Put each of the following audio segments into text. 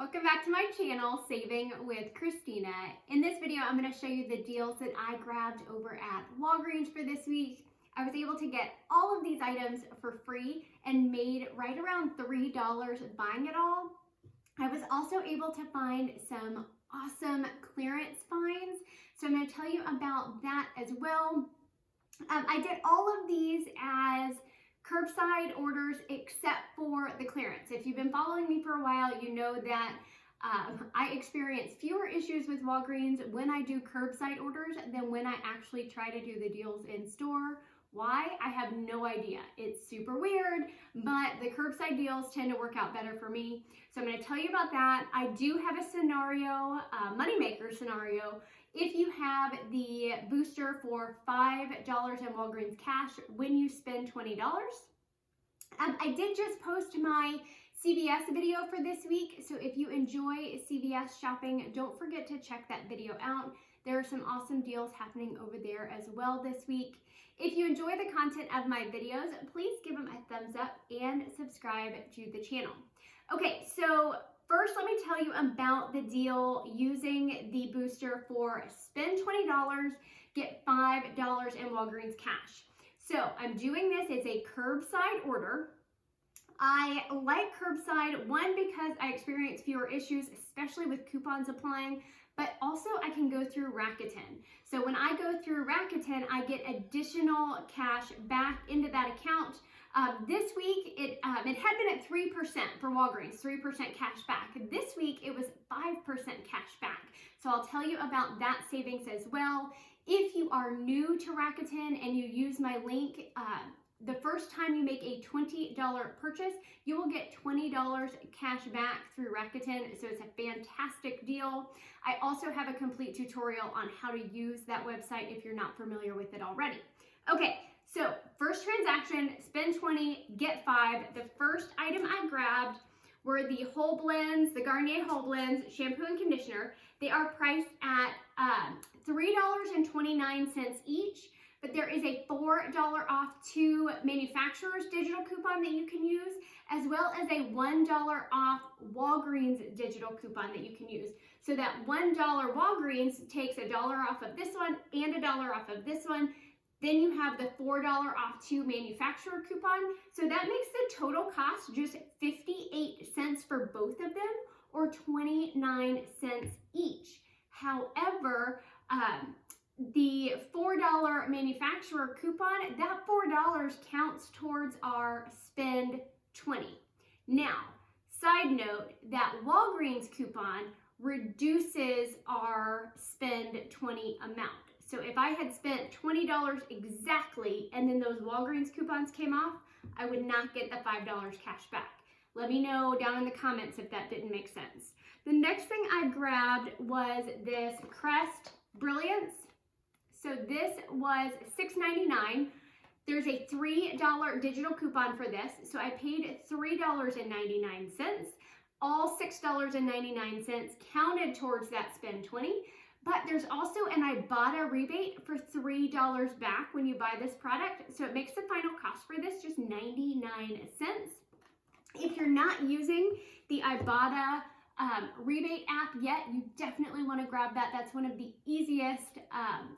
Welcome back to my channel, Saving with Christina. In this video, I'm going to show you the deals that I grabbed over at Walgreens for this week. I was able to get all of these items for free and made right around $3 buying it all. I was also able to find some awesome clearance finds, so I'm going to tell you about that as well. I did all of these as curbside orders except for the clearance. If you've been following me for a while, you know that I experience fewer issues with Walgreens when I do curbside orders than when I actually try to do the deals in store. Why? I have no idea. It's super weird, but the curbside deals tend to work out better for me. So I'm going to tell you about that. I do have a scenario, moneymaker scenario. If you have the booster for $5 in Walgreens cash when you spend $20. I did just post my CVS video for this week, so if you enjoy CVS shopping, don't forget to check that video out. There are some awesome deals happening over there as well this week. If you enjoy the content of my videos, please give them a thumbs up and subscribe to the channel. Okay, so first, let me tell you about the deal using the booster for spend $20, get $5 in Walgreens cash. So I'm doing this as a curbside order. I like curbside, one, because I experience fewer issues, especially with coupons applying, but also I can go through Rakuten. So when I go through Rakuten, I get additional cash back into that account. This week, it had been at 3% for Walgreens, 3% cash back. This week, it was 5% cash back. So I'll tell you about that savings as well. If you are new to Rakuten and you use my link, the first time you make a $20 purchase, you will get $20 cash back through Rakuten, so it's a fantastic deal. I also have a complete tutorial on how to use that website if you're not familiar with it already. Okay, so first transaction, spend 20, get 5. The first item I grabbed were the whole blends, the Garnier whole blends, shampoo and conditioner. They are priced at $3.29 each. But there is a $4 off to manufacturer's digital coupon that you can use, as well as a $1 off Walgreens digital coupon that you can use. So that $1 Walgreens takes $1 off of this one and $1 off of this one. Then you have the $4 off to manufacturer coupon. So that makes the total cost just 58 cents for both of them, or 29 cents each. However, the $4 manufacturer coupon, that $4 counts towards our spend 20. Now, side note, that Walgreens coupon reduces our spend 20 amount. So if I had spent $20 exactly and then those Walgreens coupons came off, I would not get the $5 cash back. Let me know down in the comments if that didn't make sense. The next thing I grabbed was this Crest Brilliance. So this was $6.99. There's a $3 digital coupon for this. So I paid $3.99. All $6.99 counted towards that spend 20. But there's also an Ibotta rebate for $3 back when you buy this product. So it makes the final cost for this just 99 cents. If you're not using the Ibotta rebate app yet, you definitely want to grab that. That's one of the easiest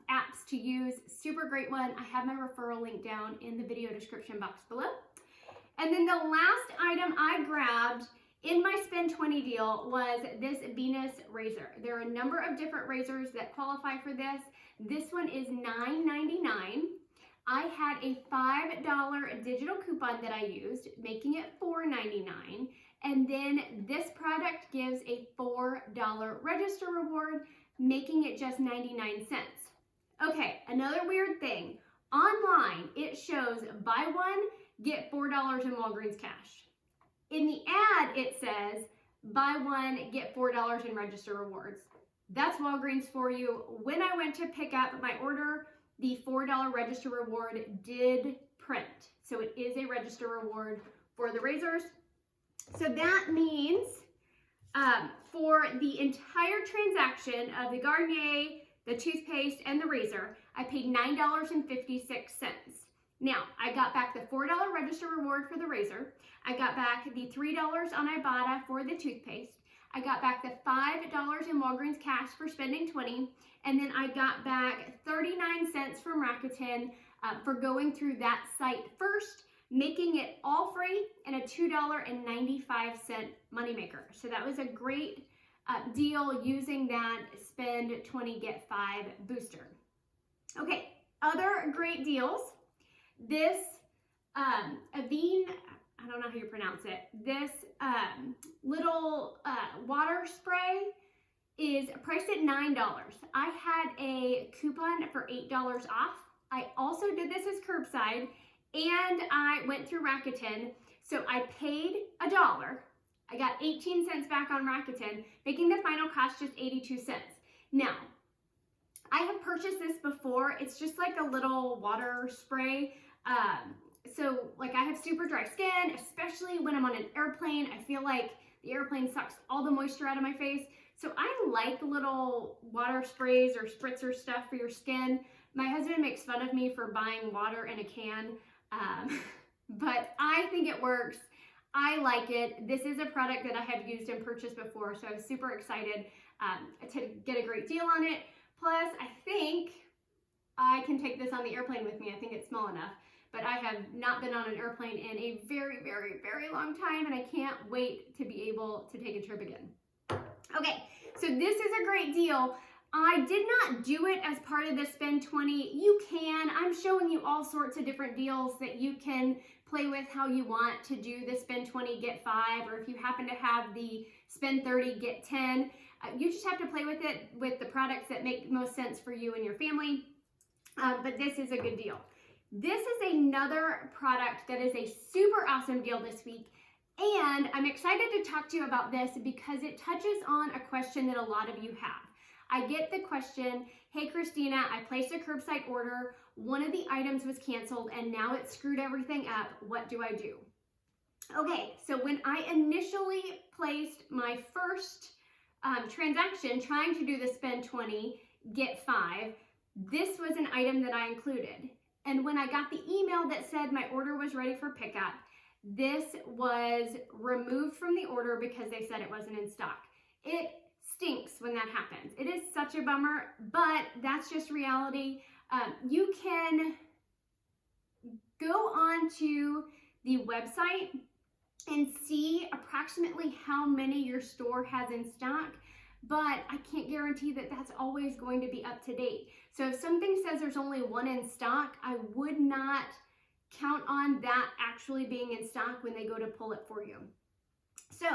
apps to use. Super great one. I have my referral link down in the video description box below. And then the last item I grabbed in my spend 20 deal was this Venus razor. There are a number of different razors that qualify for this. This one is $9.99. I had a $5 digital coupon that I used, making it $4.99. And then this product gives a $4 register reward, making it just 99 cents. Okay, another weird thing. Online, it shows buy one, get $4 in Walgreens cash. In the ad, it says buy one, get $4 in register rewards. That's Walgreens for you. When I went to pick up my order, the $4 register reward did print. So it is a register reward for the razors. So that means for the entire transaction of the Garnier, the toothpaste, and the razor, I paid $9.56. Now, I got back the $4 register reward for the razor. I got back the $3 on Ibotta for the toothpaste. I got back the $5 in Walgreens cash for spending $20, and then I got back 39 cents from Rakuten for going through that site first, making it all free and a $2.95 moneymaker. So that was a great deal using that spend 20 get 5 booster. Okay, other great deals. This Avene, I don't know how you pronounce it. This little water spray is priced at $9. I had a coupon for $8 off. I also did this as curbside, and I went through Rakuten. So I paid $1. I got 18 cents back on Rakuten, making the final cost just 82 cents. Now, I have purchased this before. It's just like a little water spray. So like I have super dry skin, especially when I'm on an airplane. I feel like the airplane sucks all the moisture out of my face. So I like little water sprays or spritzer stuff for your skin. My husband makes fun of me for buying water in a can, but I think it works. I like it. This is a product that I have used and purchased before, so I was super excited to get a great deal on it. Plus, I think I can take this on the airplane with me. I think it's small enough, but I have not been on an airplane in a very, very, very long time, and I can't wait to be able to take a trip again. Okay, so this is a great deal. I did not do it as part of the Spend 20. You can. I'm showing you all sorts of different deals that you can play with how you want to do the Spend 20, Get 5, or if you happen to have the Spend 30, Get 10. You just have to play with it with the products that make most sense for you and your family. But this is a good deal. This is another product that is a super awesome deal this week. And I'm excited to talk to you about this because it touches on a question that a lot of you have. I get the question, hey Christina, I placed a curbside order. One of the items was canceled and now it screwed everything up. What do I do? Okay, so when I initially placed my first transaction trying to do the Spend 20, Get 5, this was an item that I included. And when I got the email that said my order was ready for pickup, this was removed from the order because they said it wasn't in stock. It stinks when that happens. It is such a bummer, but that's just reality. You can go on to the website and see approximately how many your store has in stock, but I can't guarantee that that's always going to be up to date. So if something says there's only one in stock, I would not count on that actually being in stock when they go to pull it for you. So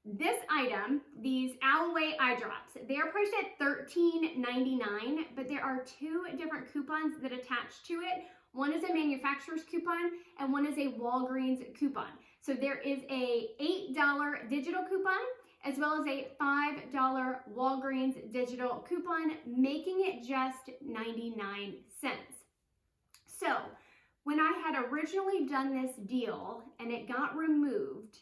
this item, these Alloway Eye Drops, they are priced at $13.99, but there are two different coupons that attach to it. One is a manufacturer's coupon and one is a Walgreens coupon. So there is a $8 digital coupon as well as a $5 Walgreens digital coupon, making it just 99 cents. So when I had originally done this deal and it got removed,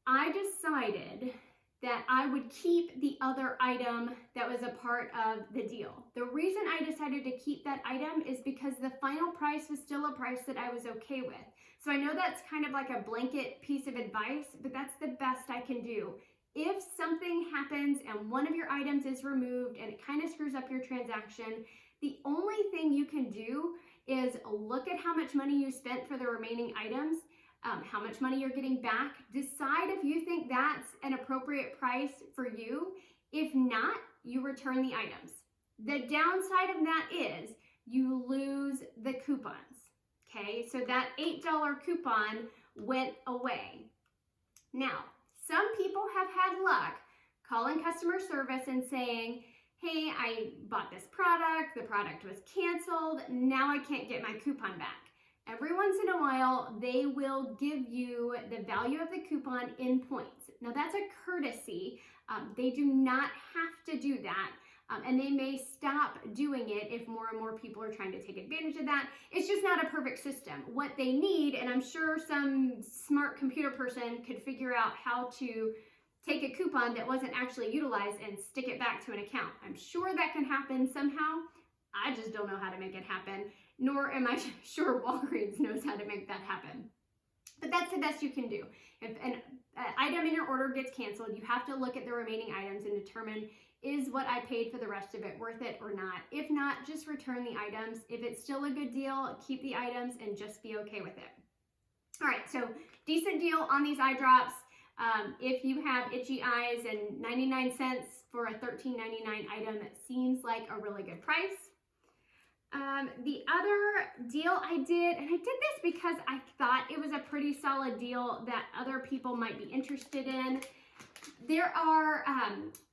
I decided that I would keep the other item that was a part of the deal. The reason I decided to keep that item is because the final price was still a price that I was okay with. So I know that's kind of like a blanket piece of advice, but that's the best I can do. If something happens and one of your items is removed and it kind of screws up your transaction, the only thing you can do is look at how much money you spent for the remaining items, how much money you're getting back. Decide if you think that's an appropriate price for you. If not, you return the items. The downside of that is you lose the coupons. Okay, so that $8 coupon went away. Now, some people have had luck calling customer service and saying, hey, I bought this product, the product was canceled, now I can't get my coupon back. Every once in a while, they will give you the value of the coupon in points. Now that's a courtesy. They do not have to do that. And they may stop doing it if more and more people are trying to take advantage of that. It's just not a perfect system. What they need, and I'm sure some smart computer person could figure out how to take a coupon that wasn't actually utilized and stick it back to an account. I'm sure that can happen somehow. I just don't know how to make it happen, nor am I sure Walgreens knows how to make that happen. But that's the best you can do. If an item in your order gets canceled, you have to look at the remaining items and determine, is what I paid for the rest of it worth it or not? If not, just return the items. If it's still a good deal, keep the items and just be okay with it. All right, so decent deal on these eye drops. If you have itchy eyes, and 99 cents for a $13.99 item, it seems like a really good price. The other deal I did, and I did this because I thought it was a pretty solid deal that other people might be interested in. There are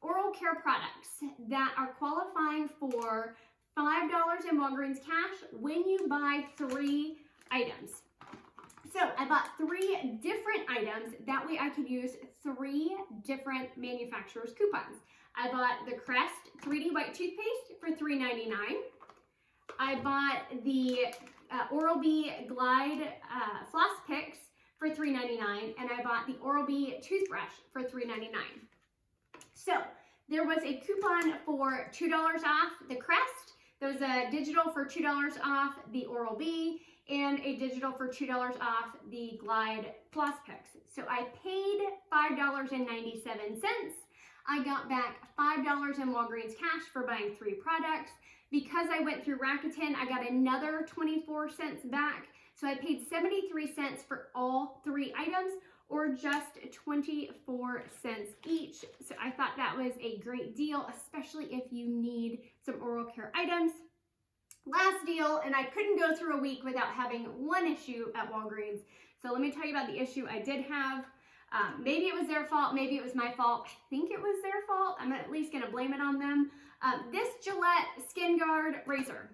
oral care products that are qualifying for $5 in Walgreens cash when you buy 3 items. So I bought 3 different items. That way I could use 3 different manufacturers' coupons. I bought the Crest 3D White Toothpaste for $3.99. I bought the Oral-B Glide Floss Picks for $3.99, and I bought the Oral-B toothbrush for $3.99. So there was a coupon for $2 off the Crest. There was a digital for $2 off the Oral-B, and a digital for $2 off the Glide Floss Picks. So I paid $5.97. I got back $5 in Walgreens cash for buying 3 products. Because I went through Rakuten, I got another 24 cents back. So I paid 73 cents for all 3 items, or just 24 cents each. So I thought that was a great deal, especially if you need some oral care items. Last deal, and I couldn't go through a week without having one issue at Walgreens. So let me tell you about the issue I did have. Maybe it was their fault, maybe it was my fault. I think it was their fault. I'm at least gonna blame it on them. This Gillette Skin Guard razor,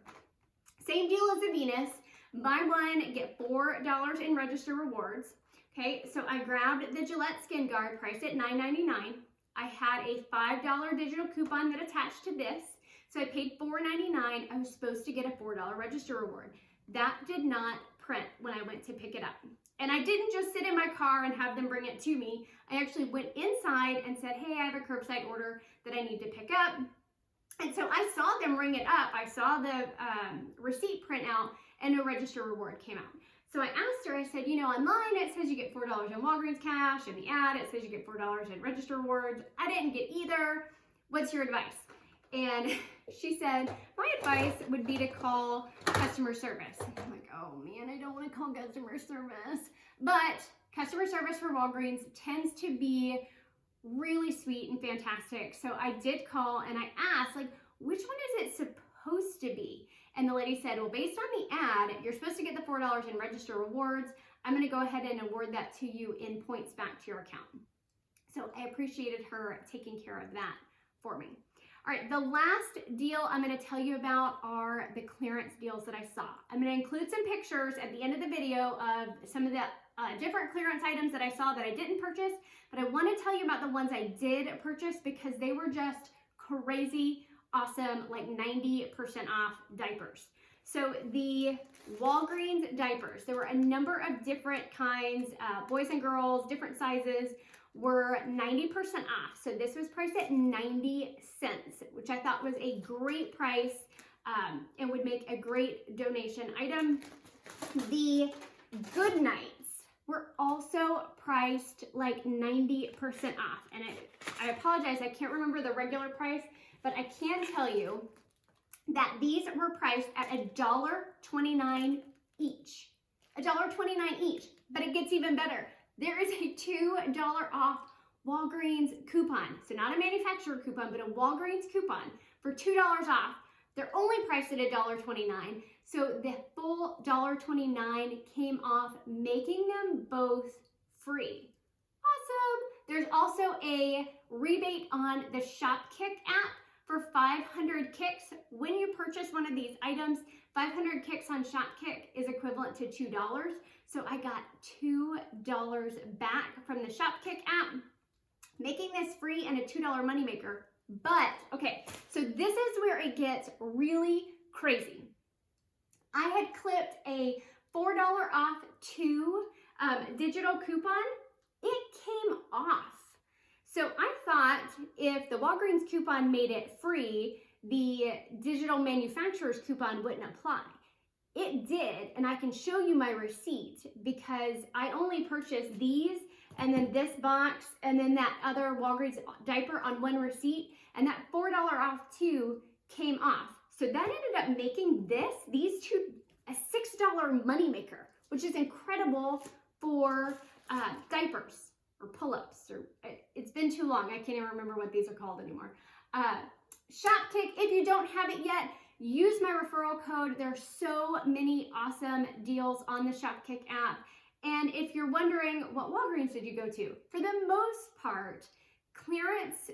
same deal as the Venus. Buy one, get $4 in register rewards. Okay, so I grabbed the Gillette Skin Guard, priced at $9.99. I had a $5 digital coupon that attached to this. So I paid $4.99. I was supposed to get a $4 register reward. That did not print when I went to pick it up. And I didn't just sit in my car and have them bring it to me. I actually went inside and said, hey, I have a curbside order that I need to pick up. And so I saw them ring it up. I saw the receipt print out, and no register reward came out. So I asked her, I said, you know, online it says you get $4 in Walgreens cash. In the ad, it says you get $4 in register rewards. I didn't get either. What's your advice? And she said, my advice would be to call customer service. I'm like, oh man, I don't want to call customer service. But customer service for Walgreens tends to be really sweet and fantastic. So I did call and I asked, like, which one is it supposed to be? And the lady said, well, based on the ad, you're supposed to get the $4 in register rewards. I'm going to go ahead and award that to you in points back to your account. So I appreciated her taking care of that for me. All right, the last deal I'm going to tell you about are the clearance deals that I saw. I'm going to include some pictures at the end of the video of some of the different clearance items that I saw that I didn't purchase, but I want to tell you about the ones I did purchase because they were just crazy awesome, like 90% off diapers. So the Walgreens diapers, there were a number of different kinds, boys and girls, different sizes, were 90% off. So this was priced at 90 cents, which I thought was a great price and would make a great donation item. The Good Nights were also priced like 90% off. And I apologize, I can't remember the regular price, but I can tell you that these were priced at $1.29 each. $1.29 each, but it gets even better. There is a $2 off Walgreens coupon. So not a manufacturer coupon, but a Walgreens coupon for $2 off. They're only priced at $1.29. So the full $1.29 came off, making them both free. Awesome. There's also a rebate on the Shopkick app for 500 kicks. When you purchase one of these items, 500 kicks on Shopkick is equivalent to $2. So I got $2 back from the Shopkick app, making this free and a $2 moneymaker. But, okay, so this is where it gets really crazy. I had clipped a $4 off 2 digital coupon. It came off. So I thought if the Walgreens coupon made it free, the digital manufacturer's coupon wouldn't apply. it did, and I can show you my receipt because I only purchased these and then this box and then that other Walgreens diaper on one receipt, and that $4 off too came off. So that ended up making these two, a $6 moneymaker, which is incredible for diapers or pull-ups, or it's been too long. I can't even remember what these are called anymore. Shopkick, if you don't have it yet, use my referral code. There are so many awesome deals on the Shopkick app. And if you're wondering, what Walgreens did you go to? For the most part, clearance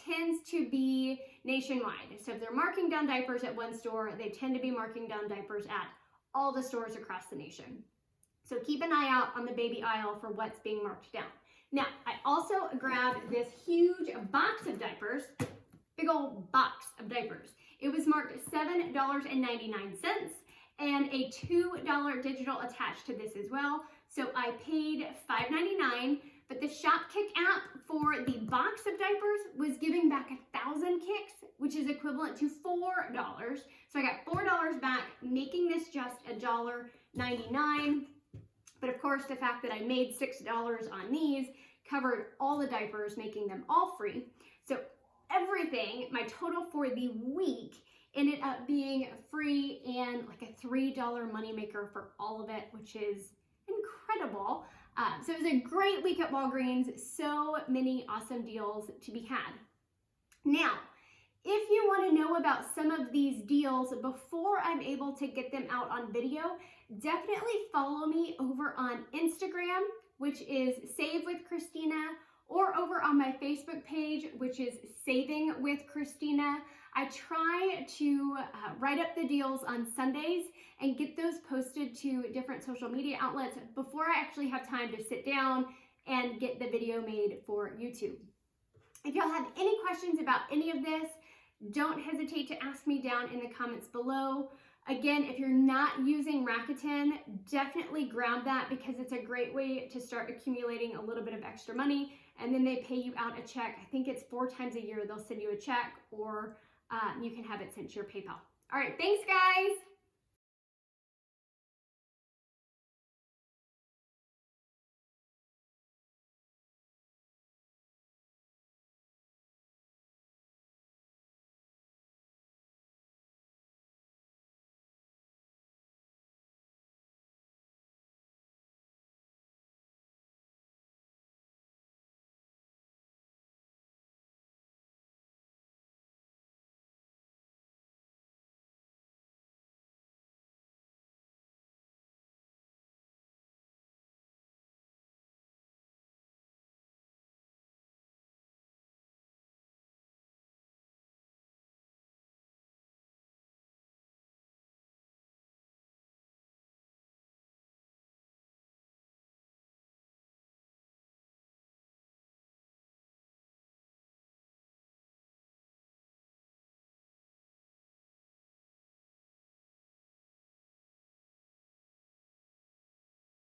tends to be nationwide. So if they're marking down diapers at one store, they tend to be marking down diapers at all the stores across the nation. So keep an eye out on the baby aisle for what's being marked down. Now, I also grabbed this huge box of diapers, big old box of diapers. It was marked $7.99 and a $2 digital attached to this as well. So I paid $5.99, but the Shopkick app for the box of diapers was giving back 1,000 kicks, which is equivalent to $4. So I got $4 back, making this just $1.99. But of course, the fact that I made $6 on these covered all the diapers, making them all free. So everything, my total for the week, ended up being free and like a $3 moneymaker for all of it, which is incredible. So it was a great week at Walgreens. So many awesome deals to be had. Now, if you want to know about some of these deals before I'm able to get them out on video, definitely follow me over on Instagram, which is Save with Christina, or over on my Facebook page, which is Saving with Christina. I try to write up the deals on Sundays and get those posted to different social media outlets before I actually have time to sit down and get the video made for YouTube. If y'all have any questions about any of this, don't hesitate to ask me down in the comments below. Again, if you're not using Rakuten, definitely grab that because it's a great way to start accumulating a little bit of extra money, and then they pay you out a check. I think it's 4 times a year they'll send you a check, or you can have it sent to your PayPal. All right, thanks guys.